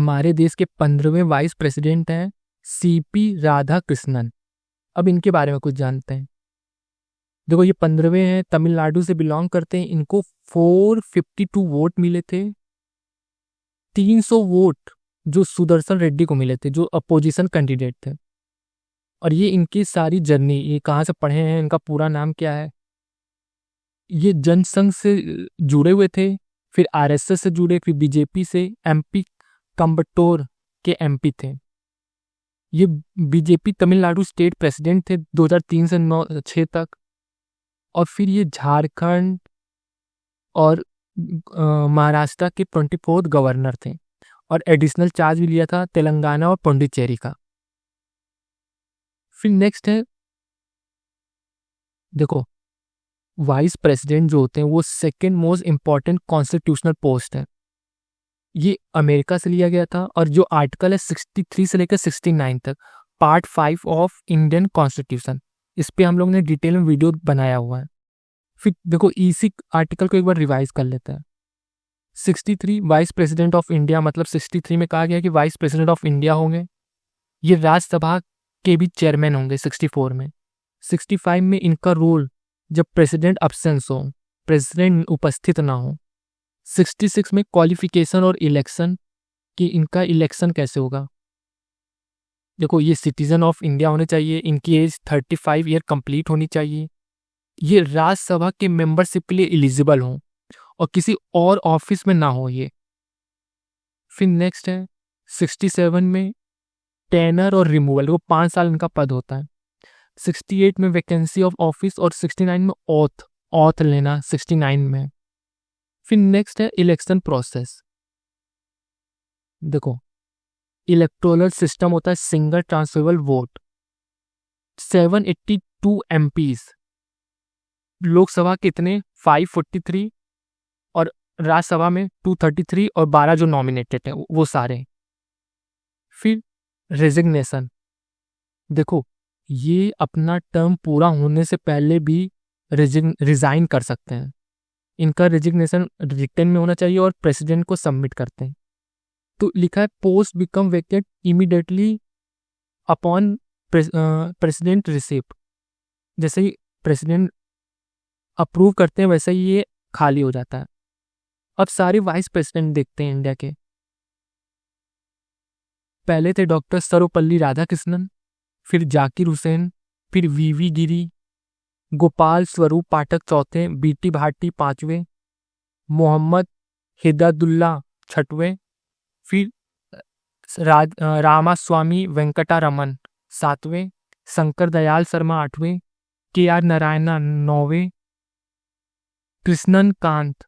हमारे देश के 15वें वाइस प्रेसिडेंट हैं सीपी राधाकृष्णन। अब इनके बारे में कुछ जानते हैं। देखो, ये 15वें हैं, तमिलनाडु से बिलोंग करते हैं। इनको 452 वोट मिले थे। 300 वोट जो सुदर्शन रेड्डी को मिले थे, जो अपोजिशन कैंडिडेट थे। और ये इनकी सारी जर्नी, ये कहाँ से पढ़े हैं, इनका पूरा नाम क्या है। ये जनसंघ से जुड़े हुए थे, फिर आरएसएस से जुड़े, फिर बीजेपी से, एमपी कम्बटोर के एमपी थे। ये बीजेपी तमिलनाडु स्टेट प्रेसिडेंट थे 2003 से 6 तक। और फिर ये झारखंड और महाराष्ट्र के 24th गवर्नर थे। और एडिशनल चार्ज भी लिया था तेलंगाना और पुडुचेरी का। फिर नेक्स्ट है, देखो, वाइस प्रेसिडेंट जो होते हैं वो second most important constitutional post है। ये अमेरिका से लिया गया था। और जो आर्टिकल है 63 से लेकर 69 तक, पार्ट 5 ऑफ इंडियन कॉन्स्टिट्यूशन, इस पे हम लोग ने डिटेल में वीडियो बनाया हुआ है। फिर देखो, इसी आर्टिकल को एक बार रिवाइज कर लेते हैं। 63 वाइस प्रेसिडेंट ऑफ इंडिया, मतलब 63 में कहा गया कि वाइस प्रेसिडेंट ऑफ इंडिया होंगे। ये राज्यसभा के भी चेयरमैन होंगे 64 में। 65 में इनका रोल जब प्रेसिडेंट अब्सेंस हो, प्रेसिडेंट उपस्थित ना हो। 66 में क्वालिफिकेशन और इलेक्शन, कि इनका इलेक्शन कैसे होगा। देखो, ये सिटीजन ऑफ इंडिया होने चाहिए, इनकी एज 35 ईयर कंप्लीट होनी चाहिए, ये राज्यसभा के मेंबरशिप के लिए एलिजिबल हो और किसी और ऑफिस में ना हो ये। फिर नेक्स्ट है 67 में टेनर और रिमूवल, वो 5 साल इनका पद होता है। 68 में वैकेंसी ऑफ ऑफिस और 69 में ऑथ लेना 69 में। फिर नेक्स्ट है इलेक्शन प्रोसेस। देखो, इलेक्टोरल सिस्टम होता है single transferable vote. 782 MPs, Lok Sabha कितने 543 और राज्यसभा में 233 और 12 जो नॉमिनेटेड हैं वो सारे। फिर रेजिग्नेशन, देखो, ये अपना टर्म पूरा होने से पहले भी रिजाइन कर सकते हैं। इनका रेजिग्नेशन रिटन में होना चाहिए और प्रेसिडेंट को सबमिट करते हैं। तो लिखा है post become vacant immediately upon president receipt, जैसे ही प्रेसिडेंट अप्रूव करते हैं वैसे ही ये खाली हो जाता है। अब सारे वाइस प्रेसिडेंट देखते हैं इंडिया के। पहले थे डॉक्टर सर्वपल्ली राधाकृष्णन, फिर जाकिर हुसैन, फिर वीवी गिरी, गोपाल स्वरूप पाठक चौथे, बीटी भाटी 5वें, मोहम्मद हिदायतुल्ला 6वें, फिर रामास्वामी वेंकटरमन 7वें, शंकर दयाल शर्मा 8वें, KR नारायणा 9वें, कृष्णन कांत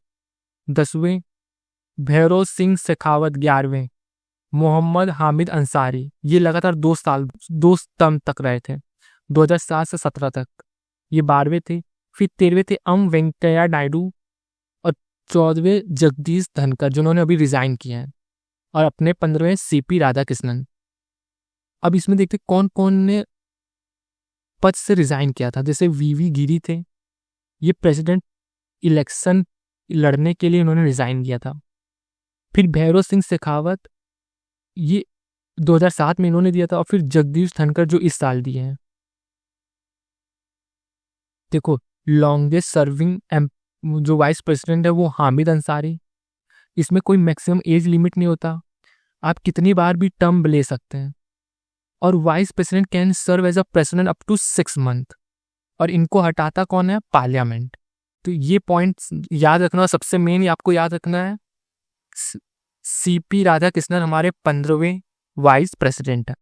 10वें, भैरव सिंह शेखावत 11वें, मोहम्मद हामिद अंसारी, ये लगातार 2 टर्म तक रहे थे 2007 से 17 तक, ये 12वें थे। फिर 13वें थे वेंकैया नायडू और 14वें जगदीश धनखड़, जिन्होंने अभी रिजाइन किया है। और अपने 15वें CP राधाकृष्णन। अब इसमें देखते कौन कौन ने पद से रिजाइन किया था। जैसे VV गिरी थे, ये प्रेसिडेंट इलेक्शन लड़ने के लिए इन्होंने रिजाइन किया था। फिर भैरव सिंह शेखावत, ये 2007 में इन्होंने दिया था। और फिर जगदीश धनखड़ जो इस साल दिए हैं। देखो, लॉन्गेस्ट सर्विंग जो वाइस प्रेसिडेंट है वो हामिद अंसारी। इसमें कोई मैक्सिमम एज लिमिट नहीं होता, आप कितनी बार भी टर्म ले सकते हैं। और vice president can serve as a president up to 6 month. और इनको हटाता कौन है? पार्लियामेंट। तो ये पॉइंट याद रखना, सबसे मेन आपको याद रखना है CP राधाकृष्णन हमारे 15वें वाइस प्रेसिडेंट है।